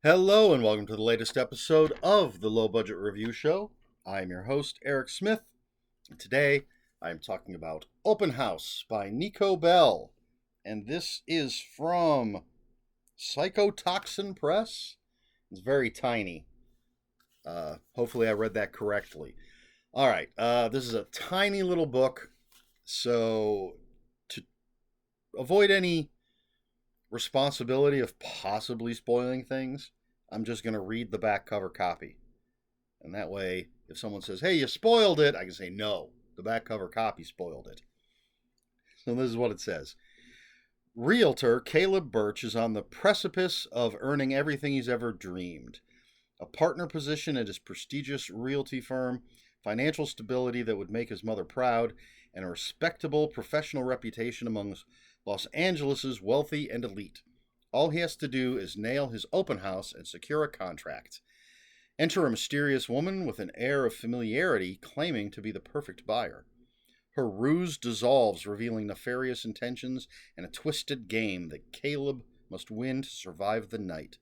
Hello, and welcome to the latest episode of the Low Budget Review Show. I am your host, Eric Smith, and today I am talking about Open House by Nico Bell. And this is from Psychotoxin Press. It's very tiny. Hopefully, I read that correctly. All right, this is a tiny little book, so to avoid any responsibility of possibly spoiling things, I'm just going to read the back cover copy. And that way, if someone says, hey, you spoiled it, I can say, no, the back cover copy spoiled it. So this is what it says. Realtor Caleb Birch is on the precipice of earning everything he's ever dreamed. A partner position at his prestigious realty firm, financial stability that would make his mother proud, and a respectable professional reputation among Los Angeles' wealthy and elite. All he has to do is nail his open house and secure a contract. Enter a mysterious woman with an air of familiarity claiming to be the perfect buyer. Her ruse dissolves, revealing nefarious intentions and a twisted game that Caleb must win to survive the night.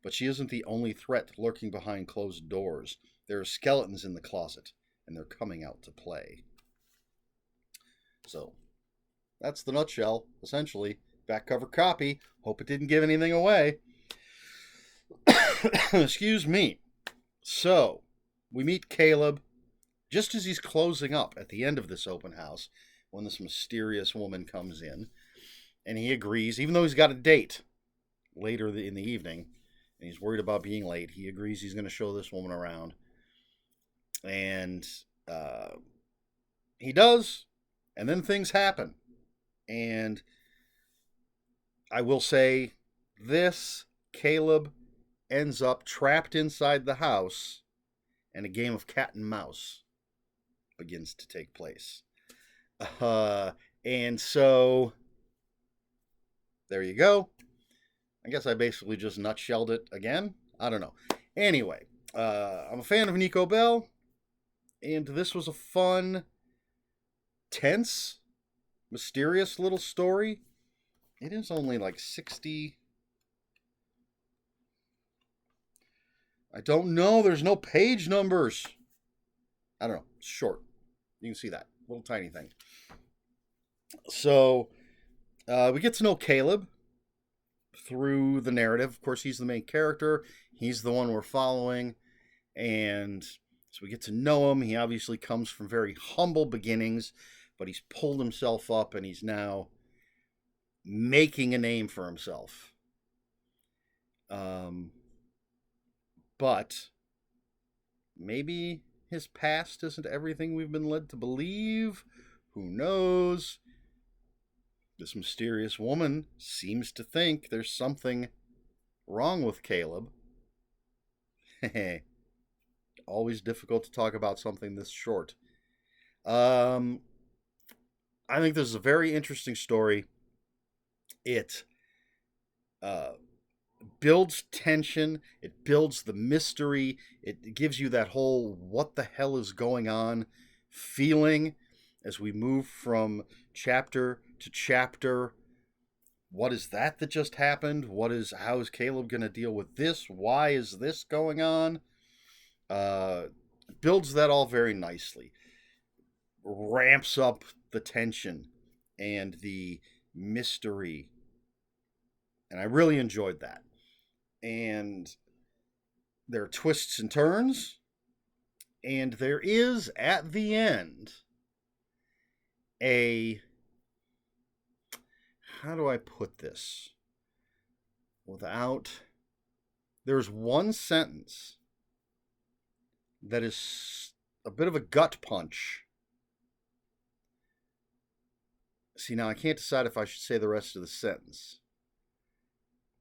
But she isn't the only threat lurking behind closed doors. There are skeletons in the closet, and they're coming out to play. So, that's the nutshell, essentially. Back cover copy. Hope it didn't give anything away. Excuse me. So, we meet Caleb just as he's closing up at the end of this open house when this mysterious woman comes in. And he agrees, even though he's got a date later in the evening, and he's worried about being late, he agrees he's going to show this woman around. And he does, and then things happen. And I will say this, Caleb ends up trapped inside the house, and a game of cat and mouse begins to take place. And so, there you go. I guess I basically just nutshelled it again. I don't know. Anyway, I'm a fan of Nico Bell, and this was a fun, tense, mysterious little story. It is only like 60. I don't know. There's no page numbers. I don't know. It's short. You can see that. Little tiny thing. So, we get to know Caleb through the narrative. Of course, he's the main character. He's the one we're following. And so we get to know him. He obviously comes from very humble beginnings, but he's pulled himself up and he's now making a name for himself. But maybe his past isn't everything we've been led to believe. Who knows? This mysterious woman seems to think there's something wrong with Caleb. Always difficult to talk about something this short. I think this is a very interesting story. It builds tension. It builds the mystery. It gives you that whole what the hell is going on feeling as we move from chapter to chapter. What is that just happened? How is Caleb going to deal with this? Why is this going on? Builds that all very nicely. Ramps up the tension and the mystery. And I really enjoyed that. And there are twists and turns. And there is, at the end, how do I put this? There's one sentence that is a bit of a gut punch. See, now I can't decide if I should say the rest of the sentence.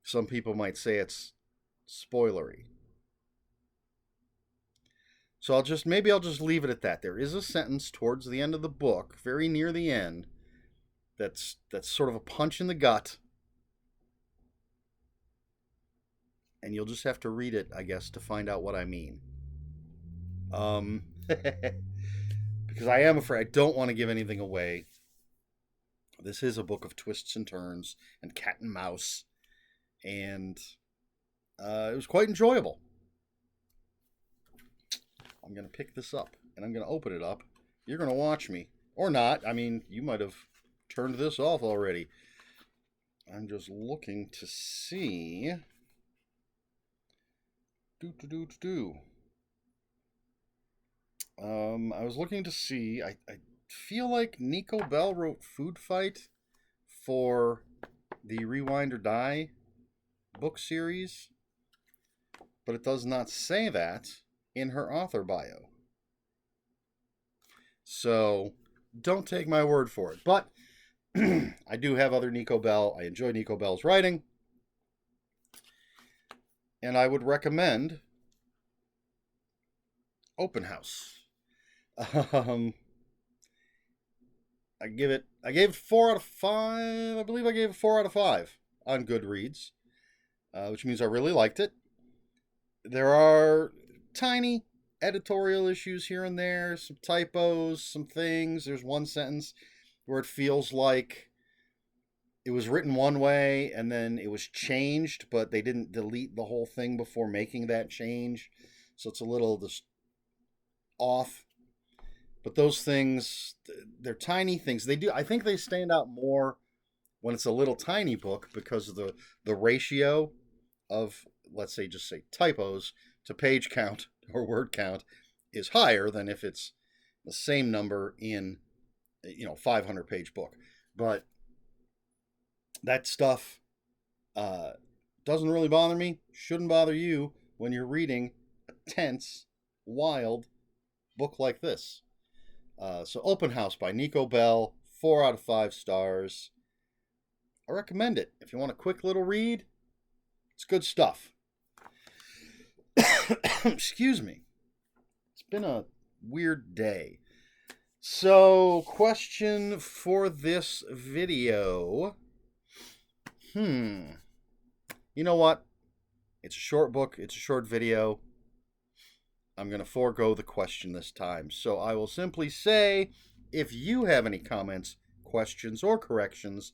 Some people might say it's spoilery. So I'll just leave it at that. There is a sentence towards the end of the book, very near the end, that's sort of a punch in the gut. And you'll just have to read it, I guess, to find out what I mean. Because I am afraid I don't want to give anything away. This is a book of twists and turns and cat and mouse. And It was quite enjoyable. I'm going to pick this up and I'm going to open it up. You're going to watch me. Or not. I mean, you might have turned this off already. I'm just looking to see. I was looking to see. I feel like Nico Bell wrote Food Fight for the Rewind or Die book series, but it does not say that in her author bio. So don't take my word for it. But I do have other Nico Bell. I enjoy Nico Bell's writing. And I would recommend Open House. I gave it 4 out of 5. I believe I gave it 4 out of 5 on Goodreads, which means I really liked it. There are tiny editorial issues here and there, some typos, some things. There's one sentence where it feels like it was written one way and then it was changed, but they didn't delete the whole thing before making that change. So it's a little just off. But those things, they're tiny things. I think they stand out more when it's a little tiny book because of the ratio of, let's say, just say typos to page count or word count is higher than if it's the same number in 500 page book. But that stuff doesn't really bother me. Shouldn't bother you when you're reading a tense, wild book like this. So Open House by Nico Bell, 4 out of 5 stars. I recommend it. If you want a quick little read, it's good stuff. Excuse me. It's been a weird day. So, question for this video. You know what? It's a short book. It's a short video. I'm going to forego the question this time. So I will simply say, if you have any comments, questions, or corrections,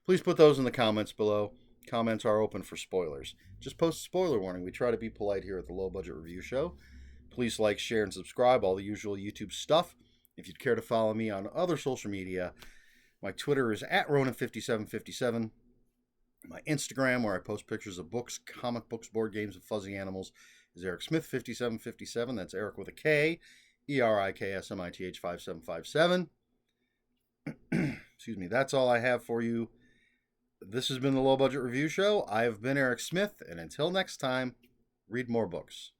please put those in the comments below. Comments are open for spoilers. Just post a spoiler warning. We try to be polite here at the Low Budget Review Show. Please like, share, and subscribe. All the usual YouTube stuff. If you'd care to follow me on other social media, my Twitter is @Ronan5757. My Instagram, where I post pictures of books, comic books, board games, and fuzzy animals, is Eric Smith 5757. That's Eric with a K, ERIKSMITH 5757. Excuse me. That's all I have for you. This has been the Low Budget Review Show. I have been Eric Smith, and until next time, read more books.